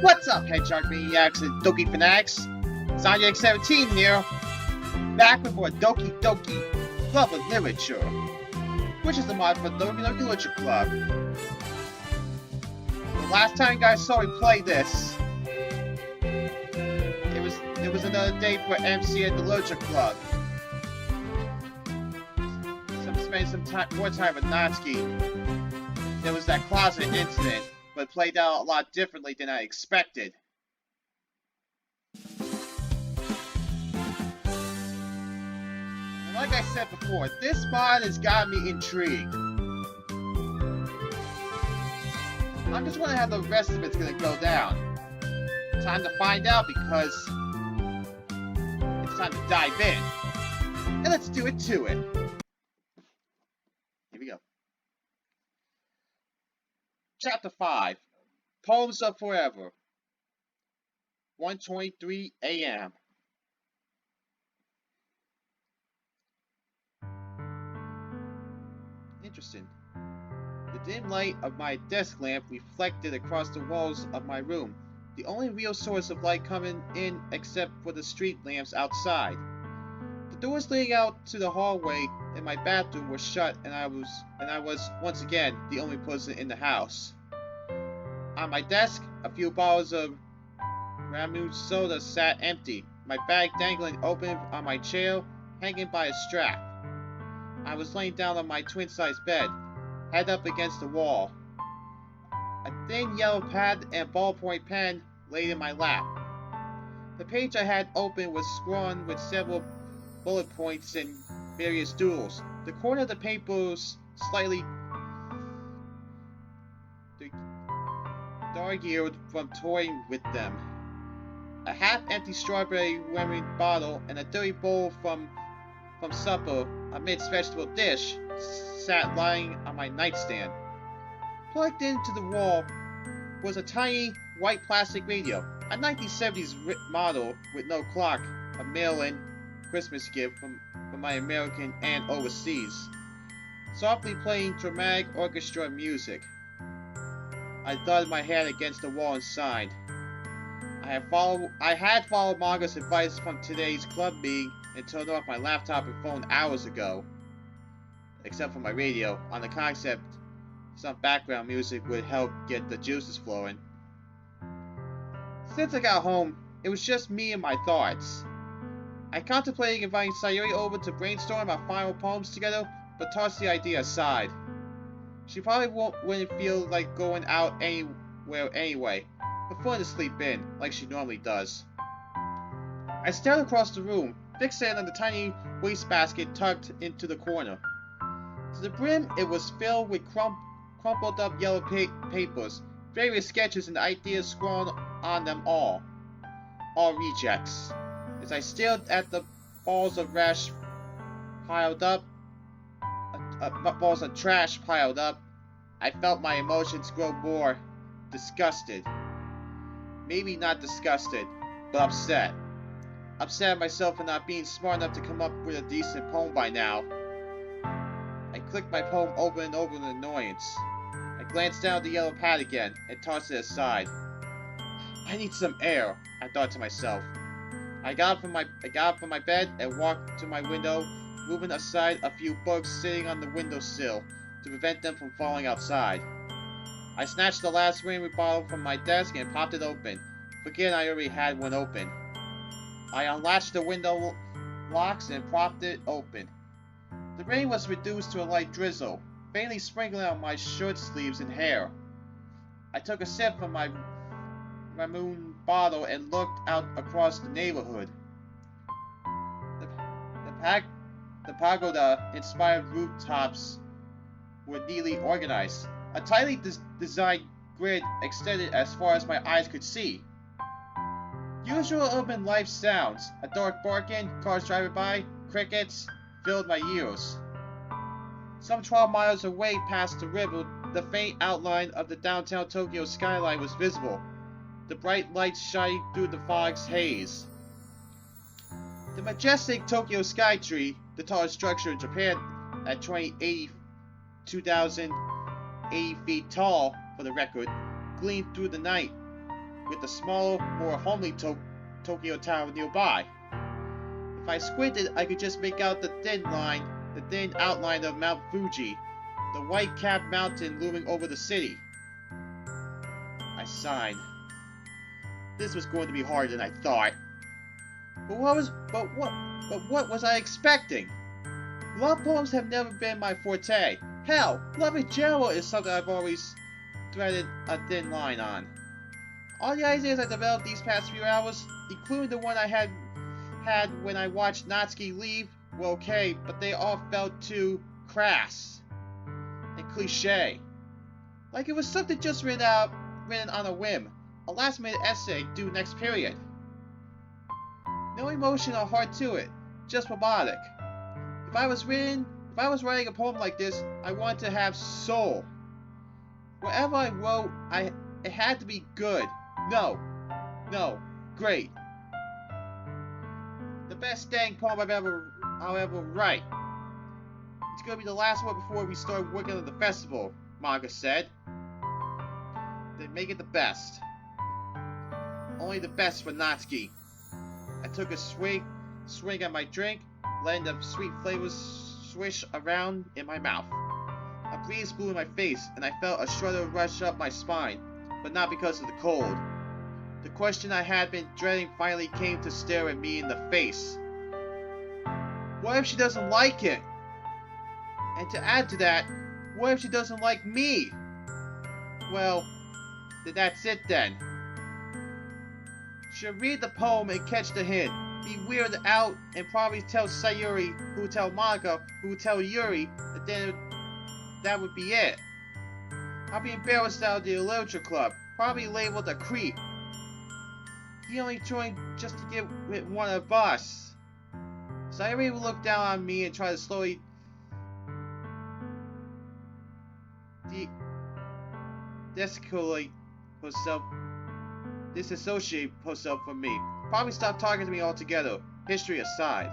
What's up, Hedgehog Maniacs and Doki Fanatics? Sonic 17 here, back with more Doki Doki Club of Literature, which is the mod for Doki Doki Literature Club. The last time you guys saw me play this, it was another day for MC at the Literature Club. So I'm spending some more time with Natsuki. There was that closet incident, but it played out a lot differently than I expected. And like I said before, this mod has got me intrigued. I'm just wondering how the rest of it's gonna go down. Time to find out because it's time to dive in. And let's do it to it. Here we go. Chapter 5. Poems of Forever. 1:23 a.m. Interesting. The dim light of my desk lamp reflected across the walls of my room, the only real source of light coming in except for the street lamps outside. The doors leading out to the hallway in my bathroom were shut, and I was once again the only person in the house. On my desk, a few bottles of Ramu soda sat empty, my bag dangling open on my chair, hanging by a strap. I was laying down on my twin-sized bed, head up against the wall. A thin yellow pad and ballpoint pen laid in my lap. The page I had open was scrawled with several bullet points and various doodles. The corner of the paper was slightly dog-eared from toying with them. A half-empty strawberry lemon bottle and a dirty bowl from supper, a mixed vegetable dish, sat lying on my nightstand. Plugged into the wall was a tiny white plastic radio, a 1970s model with no clock, a mail-in Christmas gift from my American aunt overseas, softly playing dramatic orchestra music. I thudded my head against the wall and sighed. I had followed Margaret's advice from today's club meeting and turned off my laptop and phone hours ago, except for my radio, on the concept some background music would help get the juices flowing. Since I got home, it was just me and my thoughts. I contemplated inviting Sayuri over to brainstorm our final poems together, but tossed the idea aside. She probably wouldn't feel like going out anywhere anyway, preferring to sleep in, like she normally does. I stared across the room, fixated on the tiny wastebasket tucked into the corner. To the brim, it was filled with crumpled up yellow papers, various sketches and ideas scrawled on them all rejects. As I stared at the balls of trash piled up, I felt my emotions grow more disgusted. Maybe not disgusted, but upset. Upset at myself for not being smart enough to come up with a decent poem by now. I clicked my poem over and over in annoyance. I glanced down at the yellow pad again and tossed it aside. I need some air, I thought to myself. I got up from my bed and walked to my window, moving aside a few books sitting on the windowsill to prevent them from falling outside. I snatched the last rainbow bottle from my desk and popped it open, forgetting I already had one open. I unlatched the window locks and propped it open. The rain was reduced to a light drizzle, faintly sprinkling on my shirt sleeves and hair. I took a sip from my Ramoon bottle and looked out across the neighborhood. The pagoda-inspired rooftops were neatly organized. A tightly designed grid extended as far as my eyes could see. Usual urban life sounds, a dog barking, cars driving by, crickets, filled my ears. Some 12 miles away past the river, the faint outline of the downtown Tokyo skyline was visible, the bright lights shining through the fog's haze. The majestic Tokyo Skytree, the tallest structure in Japan at 2,080 feet tall, for the record, gleamed through the night. with the smaller, more homely Tokyo tower nearby. If I squinted, I could just make out the thin outline of Mount Fuji, the white-capped mountain looming over the city. I sighed. This was going to be harder than I thought. But what was I expecting? Love poems have never been my forte. Hell, love in general is something I've always threaded a thin line on. All the ideas I developed these past few hours, including the one I had when I watched Natsuki leave, were okay, but they all felt too crass and cliche. Like it was something just written on a whim, a last-minute essay due next period. No emotion or heart to it, just robotic. If I was writing a poem like this, I wanted to have soul. Whatever I wrote, it had to be good. No, great. The best dang poem I'll ever write. It's gonna be the last one before we start working on the festival, Manga said. Then make it the best. Only the best for Natsuki. I took a swing at my drink, letting the sweet flavors swish around in my mouth. A breeze blew in my face, and I felt a shudder rush up my spine, but not because of the cold. The question I had been dreading finally came to stare at me in the face. What if she doesn't like it? And to add to that, what if she doesn't like me? Well, then that's it then. She'll read the poem and catch the hint, be weirded out, and probably tell Sayuri, who would tell Monica, who would tell Yuri, that then that would be it. I'll be embarrassed out of the literature club, probably labeled a creep. He only joined just to get with one of us. Sayuri would look down on me and try to slowly disassociate herself from me. Probably stop talking to me altogether, history aside.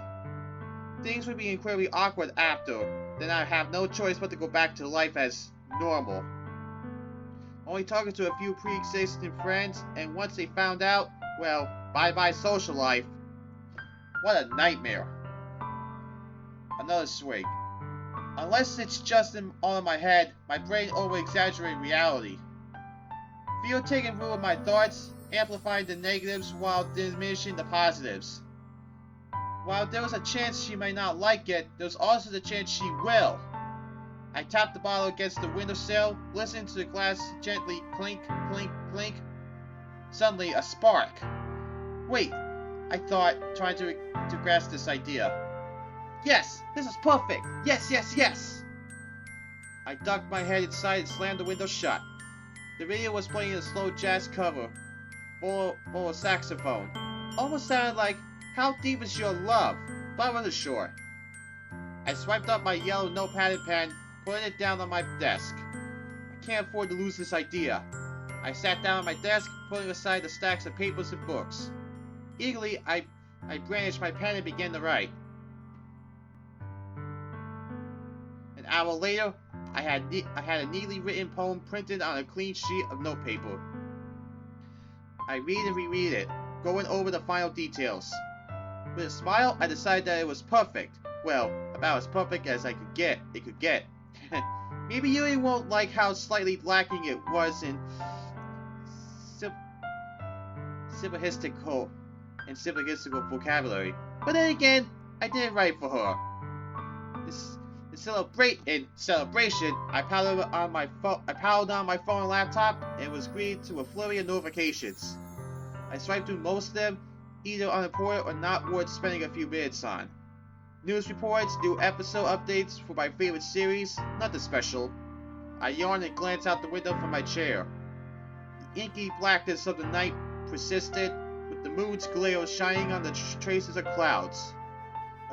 Things would be incredibly awkward after, then I'd have no choice but to go back to life as normal. Only talking to a few pre-existing friends, and once they found out, well, bye-bye social life. What a nightmare. Another swig. Unless it's just all in my head, my brain over-exaggerating reality. Fear taking root of my thoughts, amplifying the negatives while diminishing the positives. While there was a chance she might not like it, there was also the chance she will. I tapped the bottle against the windowsill, listening to the glass gently clink, clink, clink. Suddenly, a spark. Wait, I thought, trying to grasp this idea. Yes, this is perfect. Yes. I ducked my head inside and slammed the window shut. The radio was playing a slow jazz cover, full of saxophone. Almost sounded like, "How Deep Is Your Love?" but I wasn't sure. I swiped up my yellow notepad and pen, putting it down on my desk. I can't afford to lose this idea. I sat down at my desk, putting aside the stacks of papers and books. Eagerly, I brandished my pen and began to write. An hour later, I had a neatly written poem printed on a clean sheet of notepaper. I read and reread it, going over the final details. With a smile, I decided that it was perfect. Well, about as perfect as it could get. Maybe you won't like how slightly lacking it was in simplistic vocabulary. But then again, I didn't write for her. In celebration, I paddled on my phone and laptop and was greeted to a flurry of notifications. I swiped through most of them, either unimportant or not worth spending a few minutes on. News reports, new episode updates for my favorite series, nothing special. I yawned and glanced out the window from my chair. The inky blackness of the night persisted, with the moon's glare shining on the traces of clouds.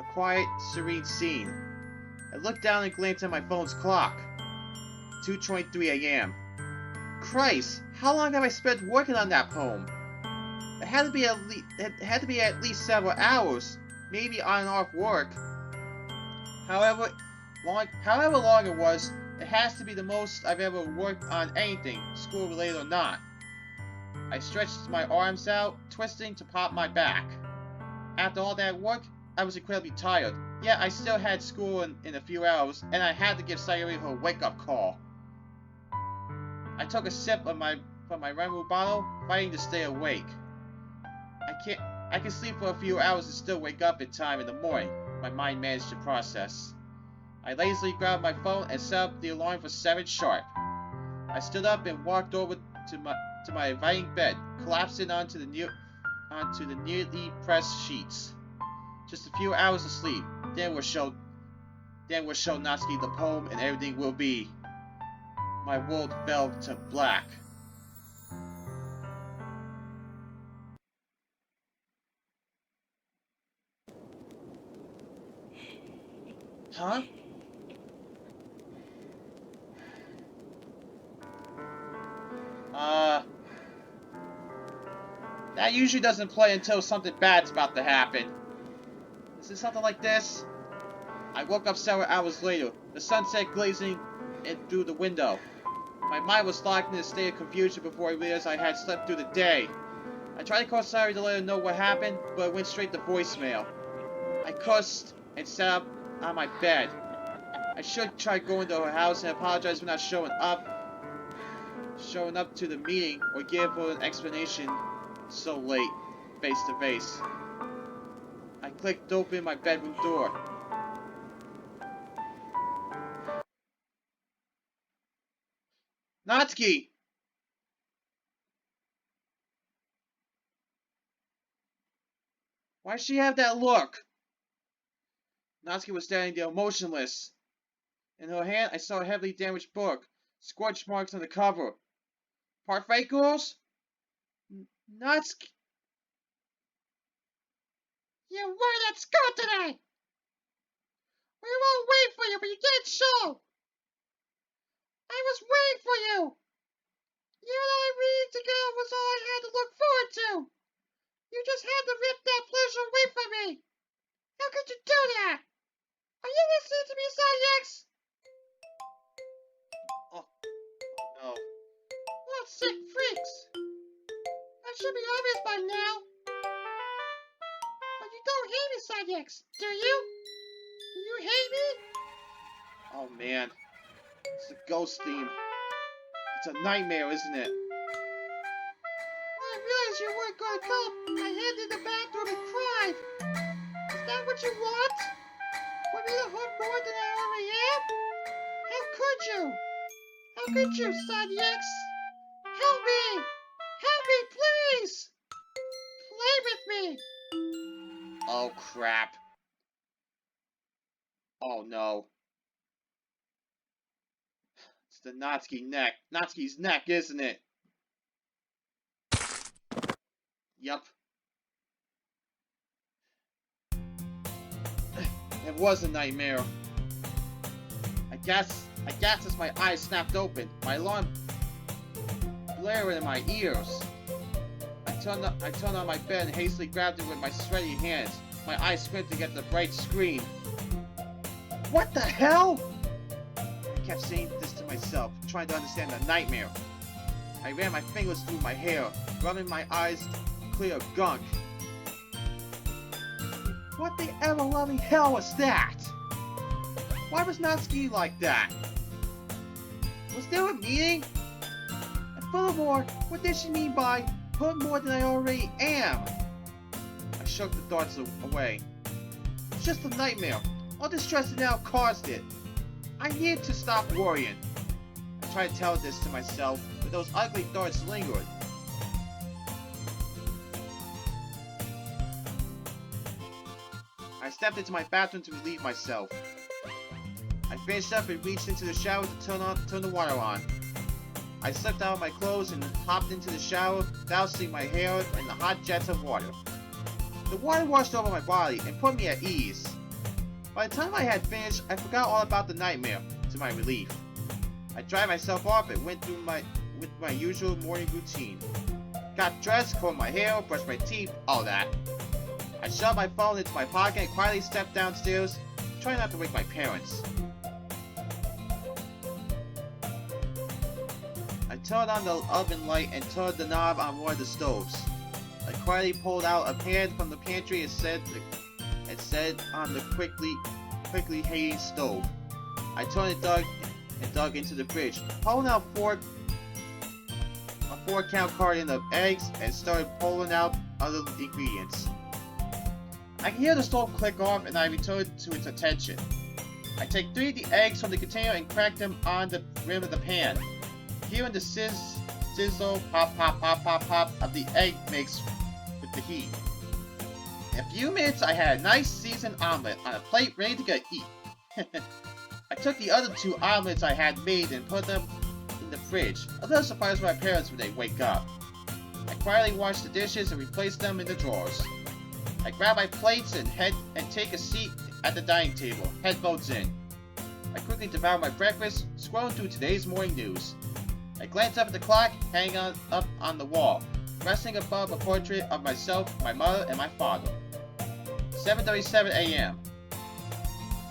A quiet, serene scene. I looked down and glanced at my phone's clock. 2:23 a.m. Christ, how long have I spent working on that poem? It had to be at least several hours, maybe on and off work. However long it was, it has to be the most I've ever worked on anything, school related or not. I stretched my arms out, twisting to pop my back. After all that work, I was incredibly tired. Yet I still had school in a few hours, and I had to give Sayori her wake-up call. I took a sip from my Remu bottle, fighting to stay awake. I can sleep for a few hours and still wake up in time in the morning, my mind managed to process. I lazily grabbed my phone and set up the alarm for 7 sharp. I stood up and walked over to my inviting bed, collapsing onto the neatly pressed sheets. Just a few hours of sleep, then we'll show Natsuki the poem and everything will be. My world fell to black. Huh? That usually doesn't play until something bad's about to happen. Is it something like this? I woke up several hours later, the sunset glazing in through the window. My mind was locked in a state of confusion before I realized I had slept through the day. I tried to call Sayori to let her know what happened, but it went straight to voicemail. I cursed and sat up on my bed. I should try going to her house and apologize for not showing up to the meeting or give her an explanation so late, face to face. I clicked open my bedroom door. Natsuki! Why'd she have that look? Natsuki was standing there motionless. In her hand, I saw a heavily damaged book, scorch marks on the cover. Parfait girls? Natsuki. You wore that skirt today! We were all waiting for you, but you didn't show! I was waiting for you! You and I reading together was all I had to look forward to! You just had to rip that pleasure away from me! How could you do that? Are you listening to me, X? Oh, no. What sick freaks! That should be obvious by now. But you don't hate me, X, do you? Do you hate me? Oh man, it's the ghost theme. It's a nightmare, isn't it? I realized you weren't gonna come. I hid in the bathroom and cried. Is that what you want? For me to hurt more than I already am? How could you? How could you, X? Help me! Help me, please! Play with me! Oh, crap. Oh, no. It's the Natsuki's neck, isn't it? Yup. It was a nightmare. I guess as my eyes snapped open, my alarm blaring in my ears. I turned on my bed and hastily grabbed it with my sweaty hands. My eyes squinted to get the bright screen. What the hell? I kept saying this to myself, trying to understand the nightmare. I ran my fingers through my hair, rubbing my eyes clear of gunk. What the ever-loving hell was that? Why was Natsuki like that? Was there a meeting? And furthermore, what did she mean by hurt more than I already am? I shook the thoughts away. It's just a nightmare. All the stress and now caused it. I need to stop worrying. I tried to tell this to myself, but those ugly thoughts lingered. I stepped into my bathroom to relieve myself. I finished up and reached into the shower to turn the water on. I slipped out of my clothes and hopped into the shower, dousing my hair in the hot jets of water. The water washed over my body and put me at ease. By the time I had finished, I forgot all about the nightmare, to my relief. I dried myself off and went through with my usual morning routine. Got dressed, combed my hair, brushed my teeth, all that. I shoved my phone into my pocket and quietly stepped downstairs, trying not to wake my parents. I turned on the oven light and turned the knob on one of the stoves. I quietly pulled out a pan from the pantry and set it on the quickly heating stove. I turned and dug into the fridge, pulling out a 4-count carton of eggs and started pulling out other ingredients. I can hear the stove click off and I return to its attention. I take 3 of the eggs from the container and crack them on the rim of the pan. Hearing the sizzle, pop, pop, pop, pop, pop of the egg mix with the heat. In a few minutes, I had a nice seasoned omelet on a plate ready to get eaten. I took the other 2 omelets I had made and put them in the fridge, a little surprised my parents when they wake up. I quietly washed the dishes and replaced them in the drawers. I grab my plates and take a seat at the dining table, headphones in. I quickly devour my breakfast, scrolling through today's morning news. I glance up at the clock hanging up on the wall, resting above a portrait of myself, my mother, and my father. 7:37 a.m.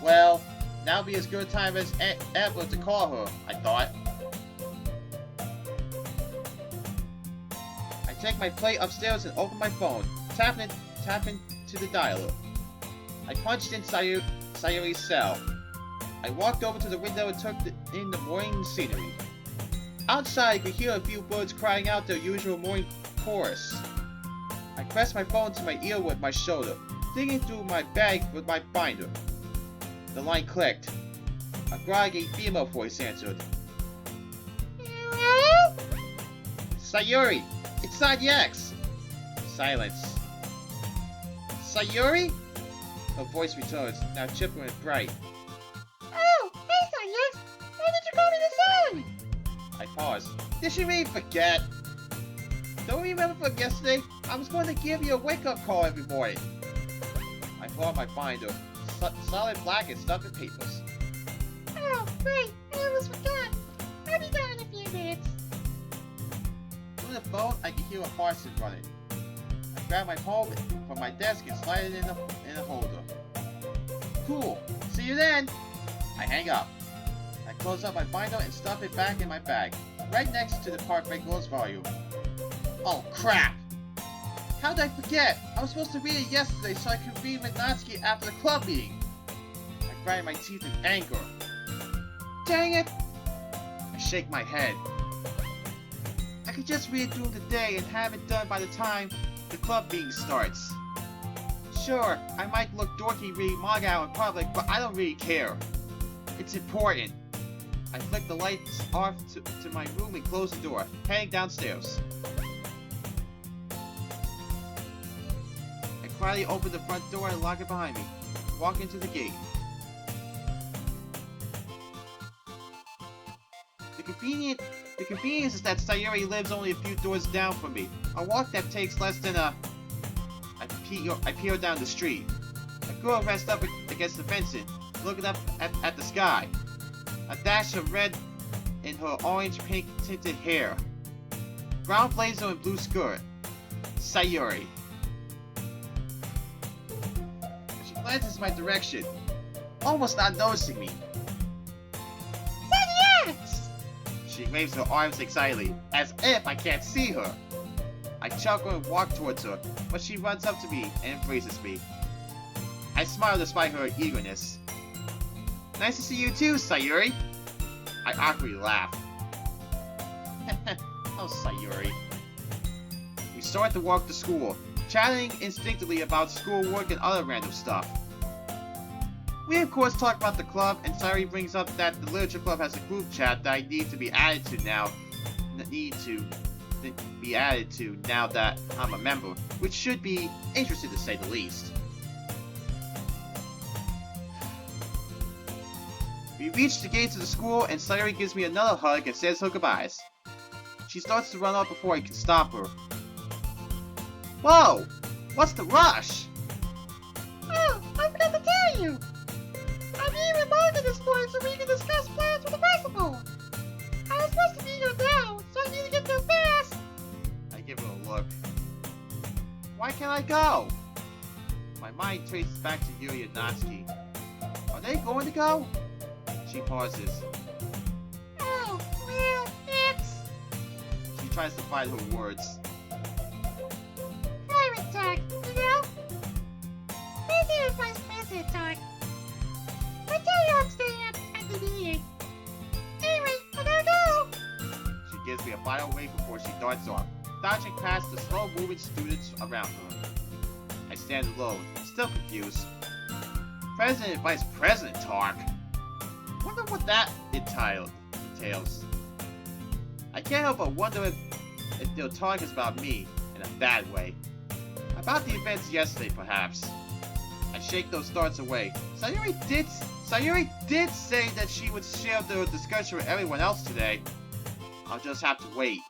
Well, now would be as good a time as ever to call her, I thought. I take my plate upstairs and open my phone, tapping to the dialer. I punched in Sayuri's cell. I walked over to the window and took in the morning scenery. Outside, I could hear a few birds crying out their usual morning chorus. I pressed my phone to my ear with my shoulder, digging through my bag with my binder. The line clicked. A groggy female voice answered. Hello? Sayuri, it's X. Silence. Sayuri? Her voice returns, now chipper and bright. Oh, hey X. Why did you call me this early? I paused. Did she really forget? Don't you remember from yesterday? I was going to give you a wake-up call every morning. I pulled out my binder, solid black and stuffed with papers. Oh, right. I almost forgot. I'll be down in a few minutes. Through the phone, I could hear a parson running. I grabbed my phone from my desk and slid it in a holder. Cool. See you then. I hang up. I close up my binder and stuff it back in my bag, right next to the Perfect Girls volume. Oh crap! How did I forget? I was supposed to read it yesterday so I could read with Natsuki after the club meeting. I grind my teeth in anger. Dang it! I shake my head. I could just read it during the day and have it done by the time the club meeting starts. Sure, I might look dorky reading manga out in public, but I don't really care. It's important. I flick the lights off to my room and close the door, heading downstairs. I quietly open the front door and lock it behind me, walk into the gate. The convenience is that Sayuri lives only a few doors down from me, a walk that takes less than a... I peer down the street. A girl rests up against the fencing, looking up at the sky. A dash of red in her orange-pink tinted hair. Brown blazer and blue skirt. Sayuri. She glances my direction, almost not noticing me. Yes! She waves her arms excitedly, as if I can't see her. I chuckle and walk towards her, but she runs up to me and embraces me. I smile despite her eagerness. Nice to see you too, Sayuri. I awkwardly laugh. Oh, Sayuri. We start to walk to school, chatting instinctively about schoolwork and other random stuff. We of course talk about the club, and Sayuri brings up that the literature club has a group chat that I need to be added to now. Now that I'm a member, which should be interesting to say the least. We reach the gates of the school, and Sayuri gives me another hug and says her goodbyes. She starts to run up before I can stop her. Whoa! What's the rush? Oh, I forgot to tell you! I'm here with Mark at this point so we can discuss plans for the festival! I was supposed to be here now, so I need to get there fast! I give her a look. Why can't I go? My mind traces back to Yuri and Natsuki. Are they going to go? She pauses. Oh, well, tries to find her words. Private talk, you know? Maybe it was business talk. But tell you I'm staying up at the meeting. Anyway, I gotta go. She gives me a final wave before she darts off, dodging past the slow-moving students around her. I stand alone, still confused. President and Vice President talk? Wonder what that entails. I can't help but wonder if their talk is about me, in a bad way. About the events yesterday, perhaps. I shake those thoughts away. Sayuri did say that she would share the discussion with everyone else today. I'll just have to wait.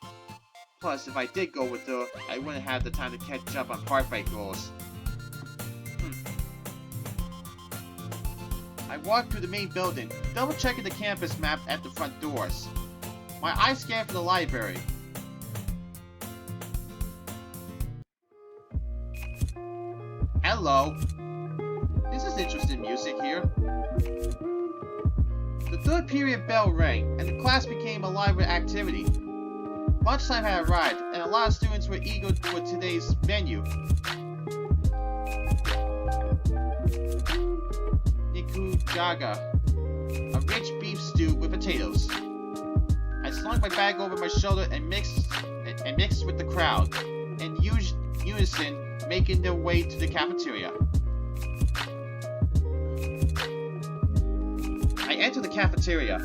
Plus, if I did go with her, I wouldn't have the time to catch up on parfait goals. I walk through the main building, double-checking the campus map at the front doors. My eyes scan for the library. Hello. This is interesting music here. The third period bell rang, and the class became alive with activity. Lunchtime had arrived, and a lot of students were eager for today's menu. Nikujaga, a rich beef stew with potatoes. I slung my bag over my shoulder and mixed with the crowd, in unison, making their way to the cafeteria. I enter the cafeteria.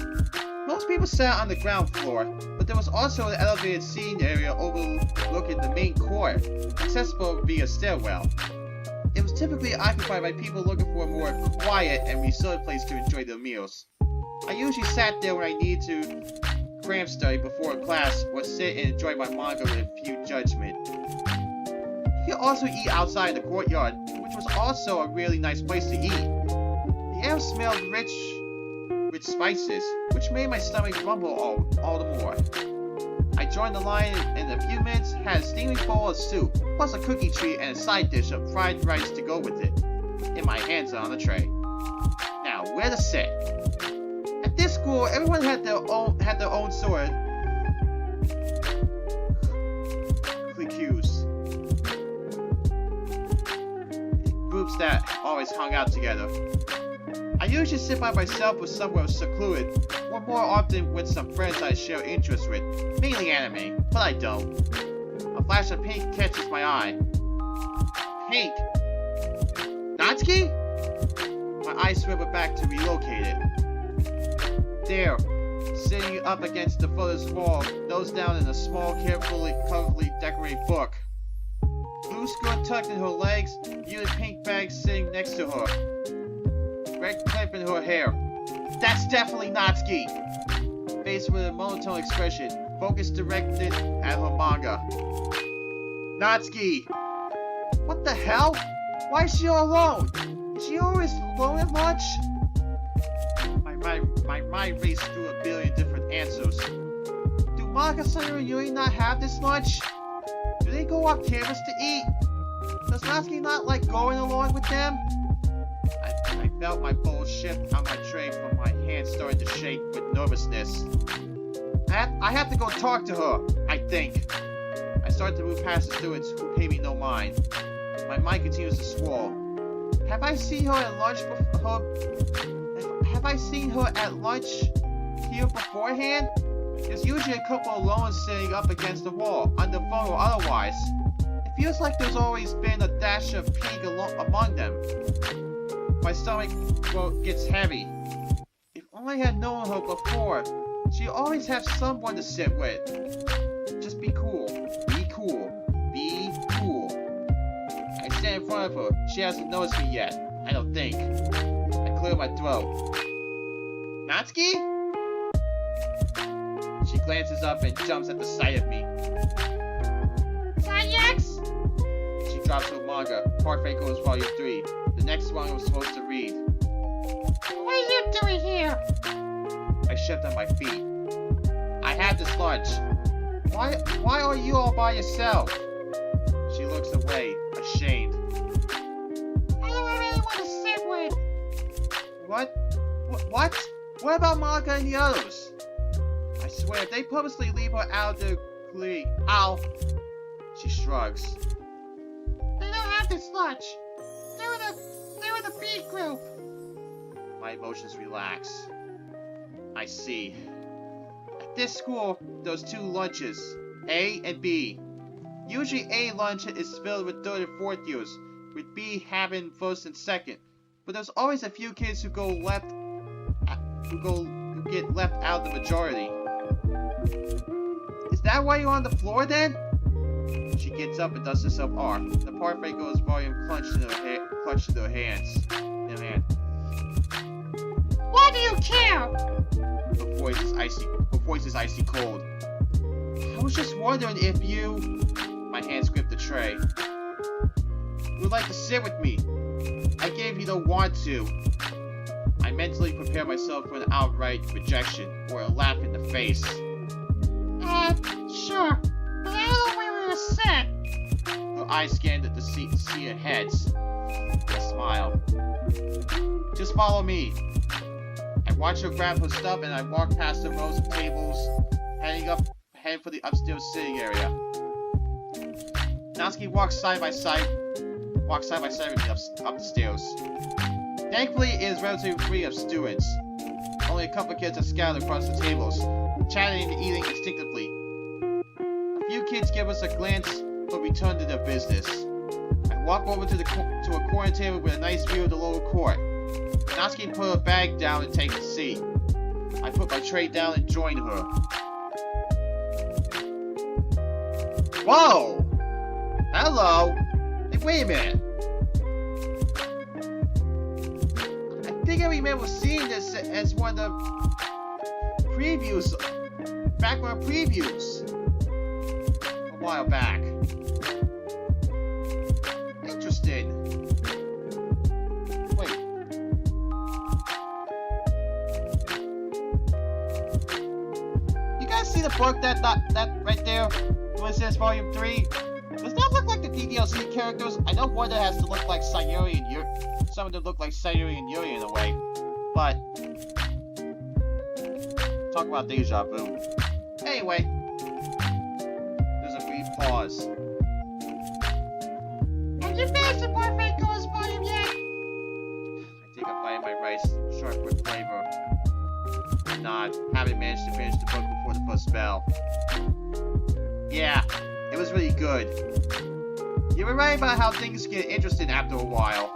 Most people sat on the ground floor, but there was also an elevated seating area overlooking the main court, accessible via stairwell. It was typically occupied by people looking for a more quiet and reserved place to enjoy their meals. I usually sat there when I needed to cram study before class or sit and enjoy my manga with a few judgment. You could also eat outside the courtyard, which was also a really nice place to eat. The air smelled rich with spices, which made my stomach rumble all the more. I joined the line and in a few minutes had a steaming bowl of soup, plus a cookie treat and a side dish of fried rice to go with it. And my hands are on the tray. Now, where to sit? At this school, everyone had their own sort of cliques. Groups that always hung out together. I usually sit by myself or somewhere secluded, or more often with some friends I share interests with, mainly anime, but I don't. A flash of pink catches my eye. Pink? Natsuki? My eyes swivel back to relocate it. There, sitting up against the furthest wall, nose down in a small, carefully decorated book. Blue skirt tucked in her legs, muted pink bag sitting next to her. Red clip in her hair. That's definitely Natsuki! Face with a monotone expression, focus directed at her manga. Natsuki! What the hell? Why is she all alone? Is she always alone at lunch? My mind raced through a billion different answers. Do manga Sayuri and Yuri not have this lunch? Do they go off campus to eat? Does Natsuki not like going along with them? I felt my bowl shift on my tray from my hands starting to shake with nervousness. I have to go talk to her, I think. I start to move past the students who pay me no mind. My mind continues to swirl. Have I seen her at lunch here beforehand? There's usually a couple alone sitting up against the wall, on the phone or otherwise. It feels like there's always been a dash of pink among them. My stomach gets heavy. If only I had known her before. She always has someone to sit with. Just be cool. Be cool. Be cool. I stand in front of her. She hasn't noticed me yet. I don't think. I clear my throat. Natsuki? She glances up and jumps at the sight of me. Sayaks? She drops her manga. Parfait goes Volume 3. The next one I was supposed to read. What are you doing here? I shift on my feet. I had this lunch. Why are you all by yourself? She looks away, ashamed. I don't have anyone to sit with. What? What about Monica and the others? I swear, if they purposely leave her out of the please. Ow. She shrugs. They don't have this lunch. They were the B group. My emotions relax. I see. At this school, there's 2 lunches, A and B. Usually A lunch is filled with 3rd and 4th years, with B having 1st and 2nd. But there's always a few kids who get left out of the majority. Is that why you're on the floor then? She gets up and dusts herself off. The parfait goes volume clutched in her hands. Why do you care? Her voice is icy cold. I was just wondering if you... My hands grip the tray. You would like to sit with me. I gave you the want to. I mentally prepare myself for an outright rejection or a laugh in the face. Sure. But I don't know where we were sit. Her eyes scanned at the sea of heads. I smile. Just follow me. I watch her grab her stuff and I walk past the rows of tables, heading for the upstairs sitting area. Natsuki walks side by side with me up the stairs. Thankfully, it is relatively free of students. Only a couple kids are scattered across the tables, chatting and eating instinctively. A few kids give us a glance, but return to their business. I walk over to a corner table with a nice view of the lower court. Natsuki put her bag down and takes a seat. I put my tray down and join her. Whoa! Hello! Hey, wait a minute. I think I remember seeing this as one of the previews, background previews, a while back. Interesting. Wait. You guys see the book that right there? What says Volume 3? Does that look like the DDLC characters? I know one that has to look like Sayuri and Yuri. Some of them look like Sayuri and Yuri in a way. But talk about deja vu. Anyway, there's a brief pause. Have you finished the Parfait Goes volume yet? I take a bite of my rice, sharp with flavor. I nod, having managed to finish the book before the first bell. Yeah, it was really good. You were right about how things get interesting after a while.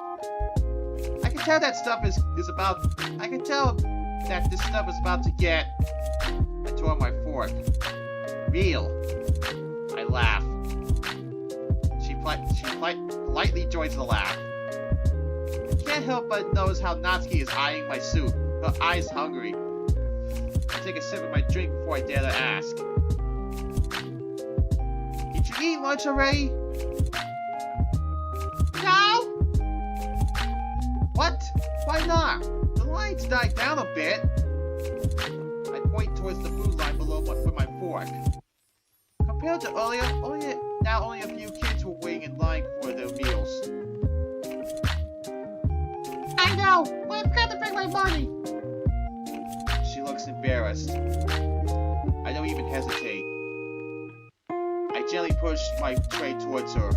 I can tell that stuff is about. I can tell that this stuff is about to get. I tore my fork. Real. I laugh. She politely joins the laugh. I can't help but notice how Natsuki is eyeing my soup, her eyes hungry. I take a sip of my drink before I dare to ask. Did you eat lunch already? No? What? Why not? The lights died down a bit. I point towards the food line below with my fork. Compared to earlier, only a few kids were waiting in line for their meals. I know, but I've got to bring my money. She looks embarrassed. I don't even hesitate. I gently push my tray towards her.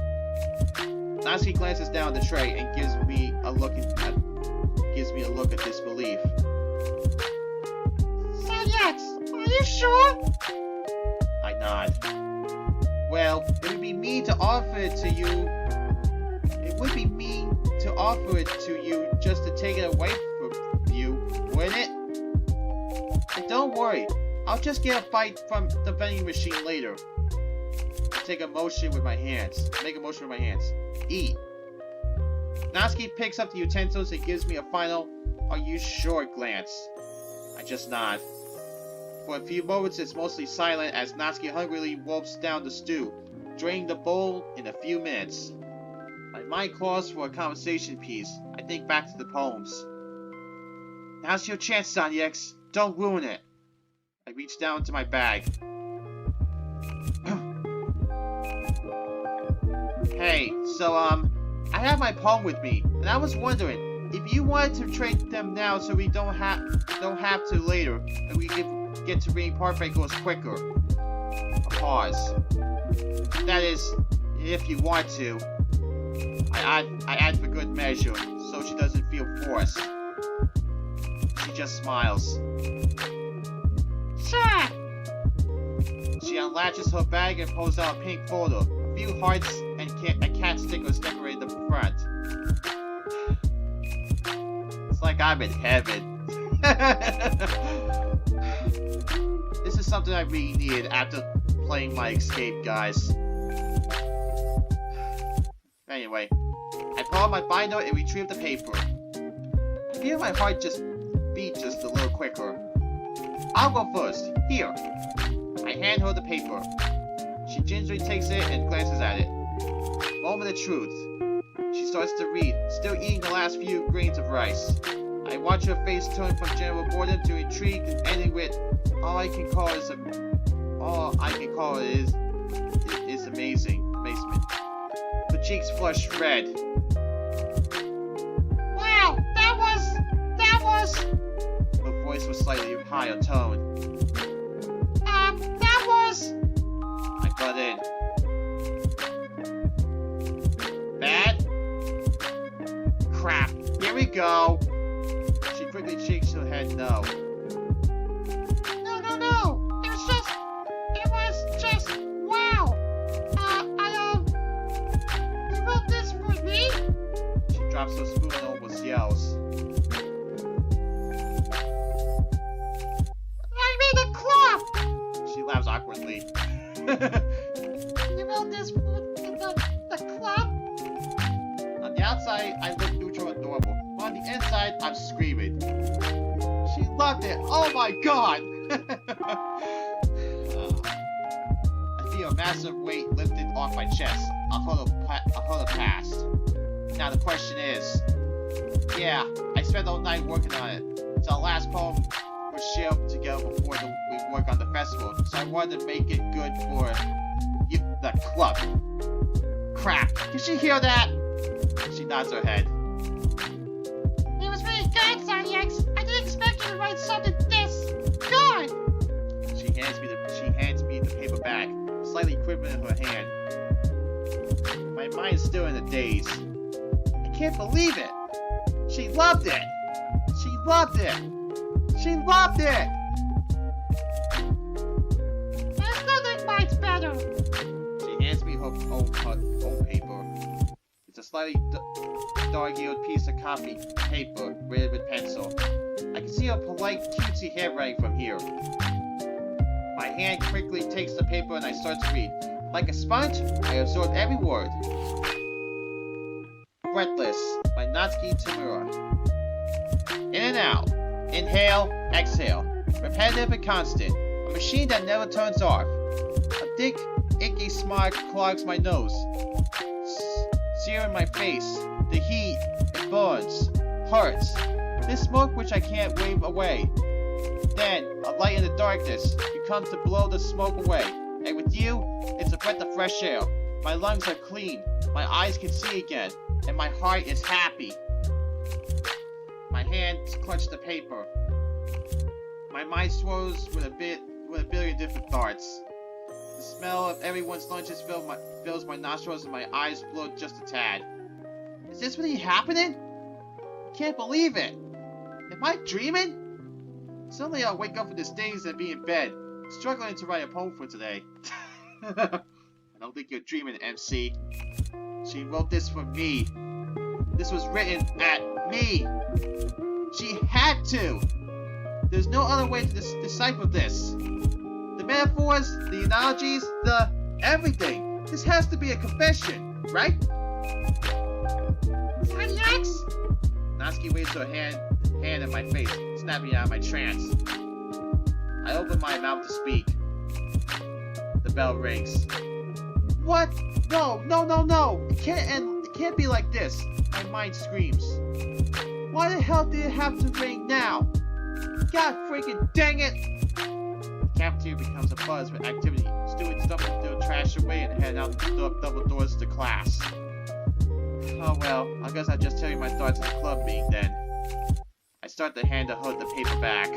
Natsuki glances down the tray and gives me a look of disbelief. So yes, are you sure? I nod. Well, it would be mean to offer it to you. It would be mean to offer it to you just to take it away from you, wouldn't it? And don't worry, I'll just get a bite from the vending machine later. I make a motion with my hands. Eat. Natsuki picks up the utensils and gives me a final, "Are you sure?" glance. I just nod. For a few moments it's mostly silent as Natsuki hungrily wolfs down the stew, draining the bowl in a few minutes. My mind claws for a conversation piece. I think back to the poems. Now's your chance, Sanyex. Don't ruin it. I reach down into my bag. Hey, so I have my poem with me, and I was wondering if you wanted to trade them now so we don't have to later, and we get to reading Parfait Goes quicker. A pause. That is, if you want to. I add for good measure, so she doesn't feel forced. She just smiles. Sure. She unlatches her bag and pulls out a pink folder. A few hearts and cat stickers decorate the front. It's like I'm in heaven. This is something I really needed after playing my escape, guys. Anyway, I pull out my binder and retrieve the paper. I feel my heart just beat just a little quicker. I'll go first. Here. I hand her the paper. She gingerly takes it and glances at it. Moment of truth. She starts to read, still eating the last few grains of rice. I watch her face turn from general boredom to intrigued and ending with, all I can call it is amazement. Her cheeks flush red. Wow, that was. Her voice was slightly higher toned. That was. I butt in. Bad? Crap. Here we go. She quickly shakes her head no. No. It was just, wow. You wrote this for me? She drops her spoon and almost yells. I made a clock. She laughs awkwardly. You wrote this for the club? On the outside, I look neutral and adorable. On the inside, I'm screaming. She loved it. Oh my god! I feel a massive weight lifted off my chest. A huddle past. Now the question is, yeah, I spent all night working on it. It's our last poem we'll share together before we work on the festival, so I wanted to make it good for the club. Crap! Did she hear that? She nods her head. It was really good, X. I didn't expect you to write something this good. She hands me the paper back, slightly quivering in her hand. My mind's still in a daze. I can't believe it. She loved it. She loved it. There's nothing mine's better. She hands me her own paper. It's a slightly dog-eared piece of copy paper, written with pencil. I can see her polite, cutesy handwriting from here. My hand quickly takes the paper and I start to read. Like a sponge, I absorb every word. Breathless by Natsuki Tamura. In and out. Inhale, exhale. Repetitive and constant. A machine that never turns off. A thick, icky smog clogs my nose. Searing my face. The heat, it burns. Hurts. This smoke which I can't wave away. Then, a light in the darkness. You come to blow the smoke away. And with you, it's a breath of fresh air. My lungs are clean. My eyes can see again. And my heart is happy. My hands clutch the paper. My mind swirls with a billion different thoughts. The smell of everyone's lunches fills my nostrils and my eyes blow just a tad. Is this really happening? I can't believe it. Am I dreaming? Suddenly I'll wake up from this daze and be in bed, struggling to write a poem for today. I don't think you're dreaming, MC. She wrote this for me. This was written at me. She had to. There's no other way to decipher this. The metaphors, the analogies, the everything. This has to be a confession, right? X? Natsuki waves her hand in my face, snapping out of my trance. I open my mouth to speak. The bell rings. What? No! It can't be like this. My mind screams. Why the hell did it have to ring now? God freaking dang it! The cafeteria becomes a buzz with activity. Students dumping their trash away and head out the double doors to class. Oh well, I guess I'll just tell you my thoughts on the club meeting then. I start to hand her the paper back.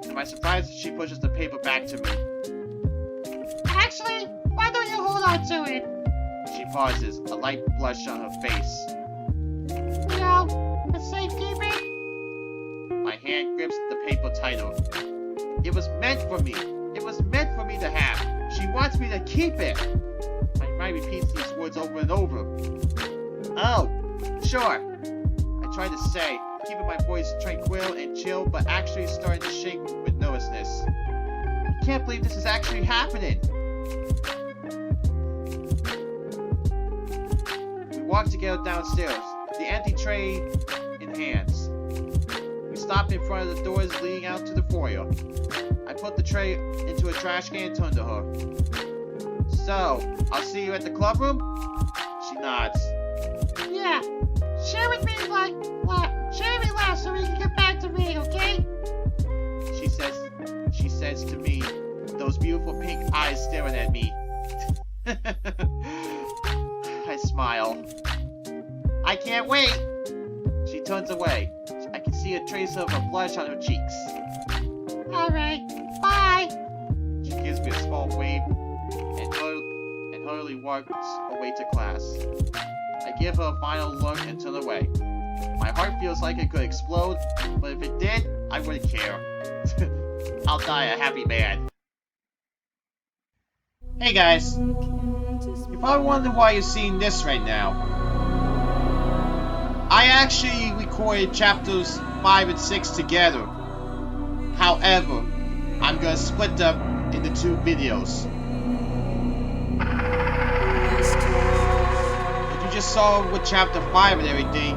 To my surprise, she pushes the paper back to me. X, Actually, why don't you hold on to it? She pauses, a light blush on her face. You know, for safekeeping? My hand grips the paper title. It was meant for me. It was meant for me to have. She wants me to keep it. My mind repeats these words over and over. Oh, sure. I try to say, keeping my voice tranquil and chill, but actually starting to shake with nervousness. I can't believe this is actually happening. We walk together downstairs, the empty tray in hands. We stop in front of the doors leading out to the foyer. I put the tray into a trash can and turn to her. So, I'll see you at the club room? She nods. Yeah. Share with me share me last so we can get back to me, okay? She says to me, those beautiful pink eyes staring at me. I smile. I can't wait. She turns away. I can see a trace of a blush on her cheeks. Alright, bye. She gives me a small wave and hurriedly walks away to class. I give her a final look and turn away. My heart feels like it could explode, but if it did, I wouldn't care. I'll die a happy man. Hey guys, you're probably wondering why you're seeing this right now. I actually recorded chapters 5 and 6 together. However, I'm gonna split them into 2 videos. If you just saw with chapter 5 and everything,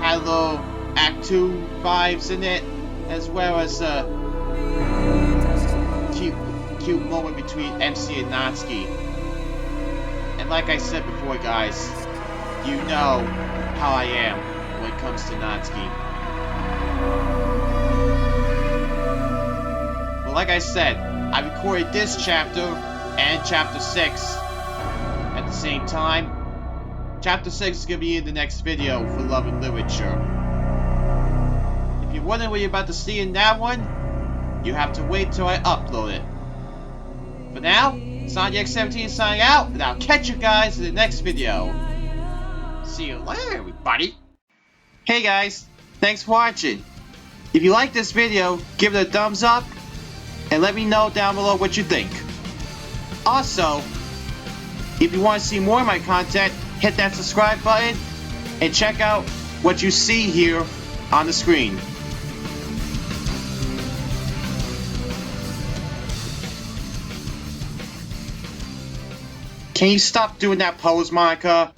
had a little Act 2 vibes in it, as well as a cute moment between MC and Natsuki. And like I said before, guys, you know how I am when it comes to Natsuki. Well, like I said, I recorded this chapter and chapter 6 at the same time. Chapter 6 is going to be in the next video for Love and Literature. If you're wondering what you're about to see in that one, you have to wait till I upload it. For now, SoniaX17 signing out, and I'll catch you guys in the next video. See you later, everybody. Hey guys, thanks for watching. If you like this video, give it a thumbs up, and let me know down below what you think. Also, if you want to see more of my content, hit that subscribe button, and check out what you see here on the screen. Can you stop doing that pose, Monica?